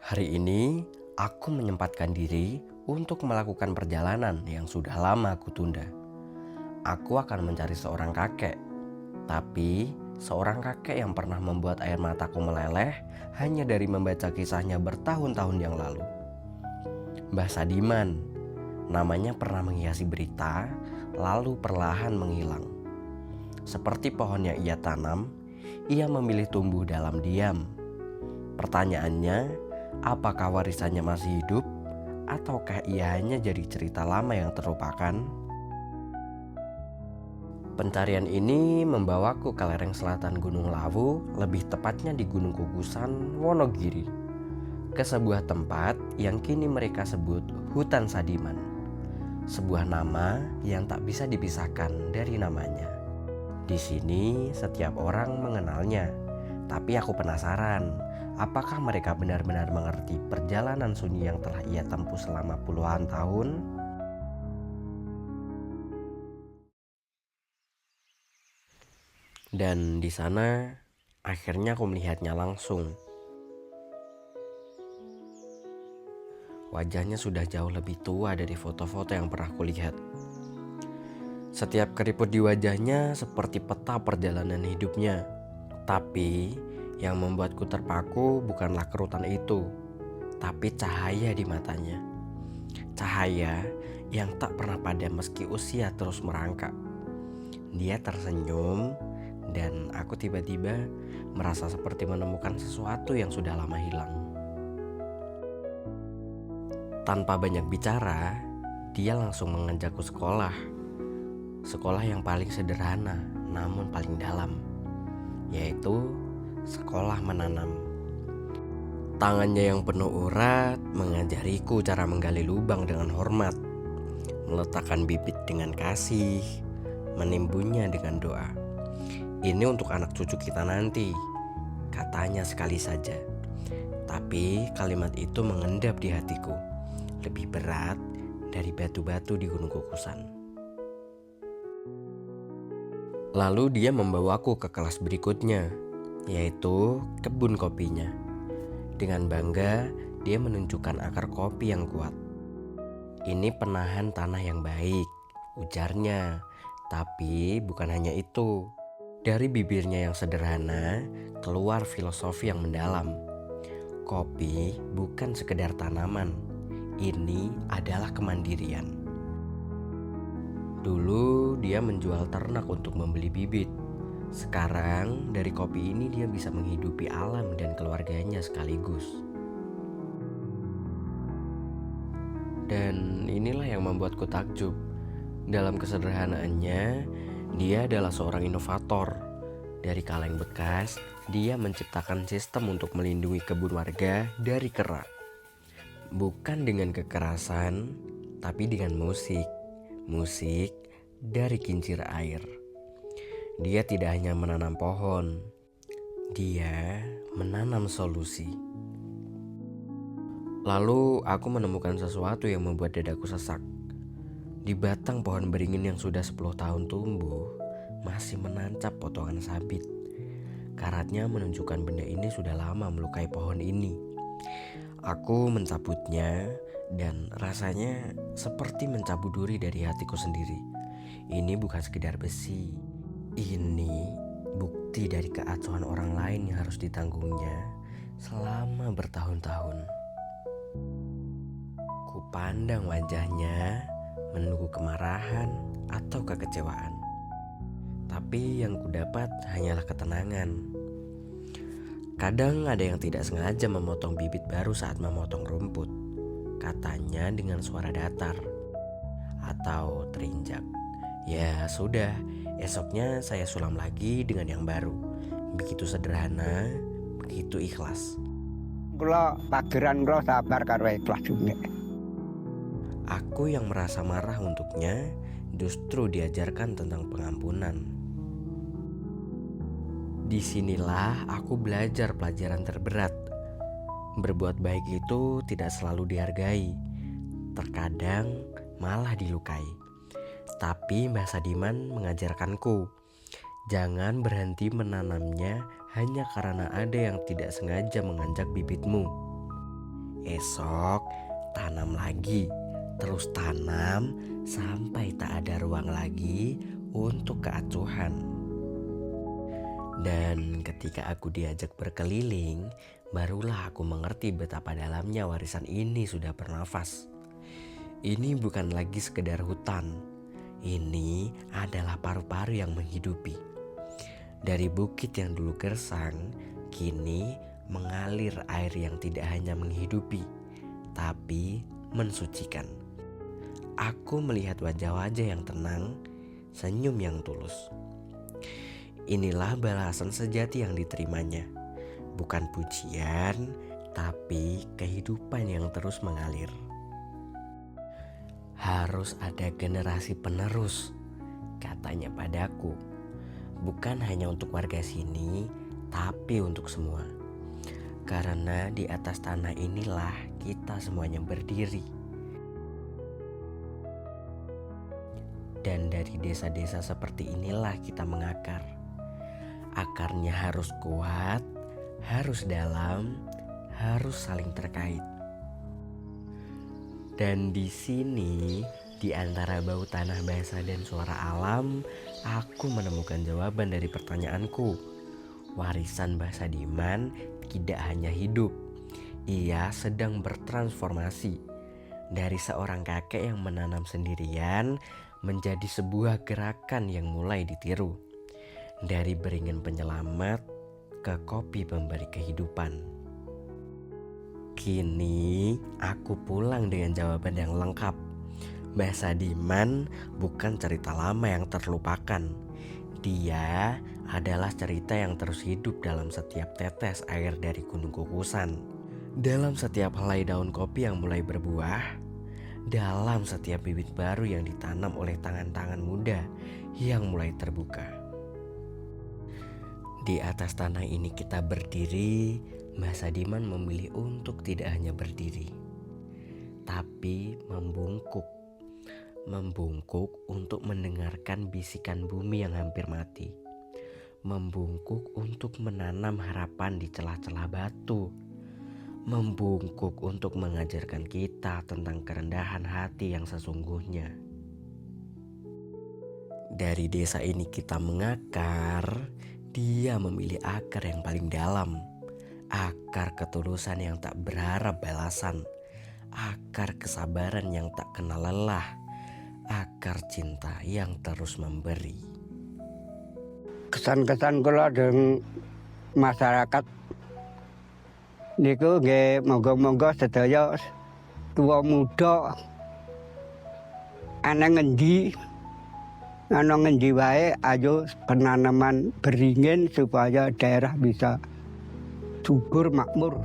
Hari ini aku menyempatkan diri untuk melakukan perjalanan yang sudah lama aku tunda. Aku akan mencari seorang kakek, tapi seorang kakek yang pernah membuat air mataku meleleh hanya dari membaca kisahnya bertahun-tahun yang lalu. Mbah Sadiman, namanya pernah menghiasi berita, lalu perlahan menghilang. Seperti pohon yang ia tanam, ia memilih tumbuh dalam diam. Pertanyaannya, apakah warisannya masih hidup? Ataukah ia hanya jadi cerita lama yang terlupakan? Pencarian ini membawaku ke lereng selatan Gunung Lawu, lebih tepatnya di Gunung Kukusan, Wonogiri, ke sebuah tempat yang kini mereka sebut Hutan Sadiman. Sebuah nama yang tak bisa dipisahkan dari namanya. Di sini setiap orang mengenalnya, tapi aku penasaran, apakah mereka benar-benar mengerti perjalanan sunyi yang telah ia tempuh selama puluhan tahun? Dan di sana akhirnya aku melihatnya langsung. Wajahnya sudah jauh lebih tua dari foto-foto yang pernah kulihat. Setiap keriput di wajahnya seperti peta perjalanan hidupnya. Tapi yang membuatku terpaku bukanlah kerutan itu, tapi cahaya di matanya. Cahaya yang tak pernah padam meski usia terus merangkak. Dia tersenyum dan aku tiba-tiba merasa seperti menemukan sesuatu yang sudah lama hilang. Tanpa banyak bicara, dia langsung mengajakku sekolah. Sekolah yang paling sederhana namun paling dalam, yaitu sekolah menanam. Tangannya yang penuh urat mengajariku cara menggali lubang dengan hormat, meletakkan bibit dengan kasih, menimbunnya dengan doa. Ini untuk anak cucu kita nanti, katanya sekali saja. Tapi kalimat itu mengendap di hatiku, lebih berat dari batu-batu di Gunung Kukusan. Lalu dia membawaku ke kelas berikutnya, yaitu kebun kopinya. Dengan bangga, dia menunjukkan akar kopi yang kuat. Ini penahan tanah yang baik, ujarnya. Tapi bukan hanya itu. Dari bibirnya yang sederhana, keluar filosofi yang mendalam. Kopi bukan sekedar tanaman, ini adalah kemandirian. Dulu dia menjual ternak untuk membeli bibit. Sekarang dari kopi ini dia bisa menghidupi alam dan keluarganya sekaligus. Dan inilah yang membuatku takjub. Dalam kesederhanaannya, dia adalah seorang inovator. Dari kaleng bekas, dia menciptakan sistem untuk melindungi kebun warga dari kera. Bukan dengan kekerasan, tapi dengan musik. Musik dari kincir air. Dia tidak hanya menanam pohon, dia menanam solusi. Lalu aku menemukan sesuatu yang membuat dadaku sesak. Di batang pohon beringin yang sudah 10 tahun tumbuh, masih menancap potongan sabit. Karatnya menunjukkan benda ini sudah lama melukai pohon ini. Aku mencabutnya dan rasanya seperti mencabut duri dari hatiku sendiri. Ini bukan sekedar besi. Ini bukti dari keacuhan orang lain yang harus ditanggungnya selama bertahun-tahun. Kupandang wajahnya, menunggu kemarahan atau kekecewaan. Tapi yang kudapat hanyalah ketenangan. Kadang ada yang tidak sengaja memotong bibit baru saat memotong rumput, katanya dengan suara datar atau terinjak. Ya sudah, esoknya saya sulam lagi dengan yang baru. Begitu sederhana, begitu ikhlas. Kula pageran kula sabar karo ikhlas juga. Aku yang merasa marah untuknya justru diajarkan tentang pengampunan. Disinilah aku belajar pelajaran terberat. Berbuat baik itu tidak selalu dihargai. Terkadang malah dilukai. Tapi Mbah Sadiman mengajarkanku, jangan berhenti menanamnya hanya karena ada yang tidak sengaja menganjak bibitmu. Esok tanam lagi, terus tanam sampai tak ada ruang lagi untuk keacuhan. Dan ketika aku diajak berkeliling, barulah aku mengerti betapa dalamnya warisan ini sudah bernafas. Ini bukan lagi sekedar hutan, ini adalah paru-paru yang menghidupi. Dari bukit yang dulu gersang, kini mengalir air yang tidak hanya menghidupi, tapi mensucikan. Aku melihat wajah-wajah yang tenang, senyum yang tulus. Inilah balasan sejati yang diterimanya. Bukan pujian, tapi kehidupan yang terus mengalir. Harus ada generasi penerus, katanya padaku. Bukan hanya untuk warga sini, tapi untuk semua. Karena di atas tanah inilah kita semuanya berdiri. Dan dari desa-desa seperti inilah kita mengakar. Akarnya harus kuat, harus dalam, harus saling terkait. Dan di sini, di antara bau tanah basah dan suara alam, aku menemukan jawaban dari pertanyaanku. Warisan Mbah Sadiman tidak hanya hidup, ia sedang bertransformasi. Dari seorang kakek yang menanam sendirian menjadi sebuah gerakan yang mulai ditiru. Dari beringin penyelamat ke kopi pemberi kehidupan. Kini aku pulang dengan jawaban yang lengkap. Mbah Sadiman bukan cerita lama yang terlupakan. Dia adalah cerita yang terus hidup dalam setiap tetes air dari Gunung Kukusan, dalam setiap helai daun kopi yang mulai berbuah, dalam setiap bibit baru yang ditanam oleh tangan-tangan muda yang mulai terbuka. Di atas tanah ini kita berdiri, Mbah Sadiman memilih untuk tidak hanya berdiri, tapi membungkuk. Membungkuk untuk mendengarkan bisikan bumi yang hampir mati. Membungkuk untuk menanam harapan di celah-celah batu. Membungkuk untuk mengajarkan kita tentang kerendahan hati yang sesungguhnya. Dari desa ini kita mengakar. Dia memilih akar yang paling dalam, akar ketulusan yang tak berharap balasan, akar kesabaran yang tak kenal lelah, akar cinta yang terus memberi. Kesan-kesan kula dengan masyarakat niku nggih monggo-monggo sedaya tua muda ana ngendi wae ayo penanaman beringin supaya daerah bisa subur makmur.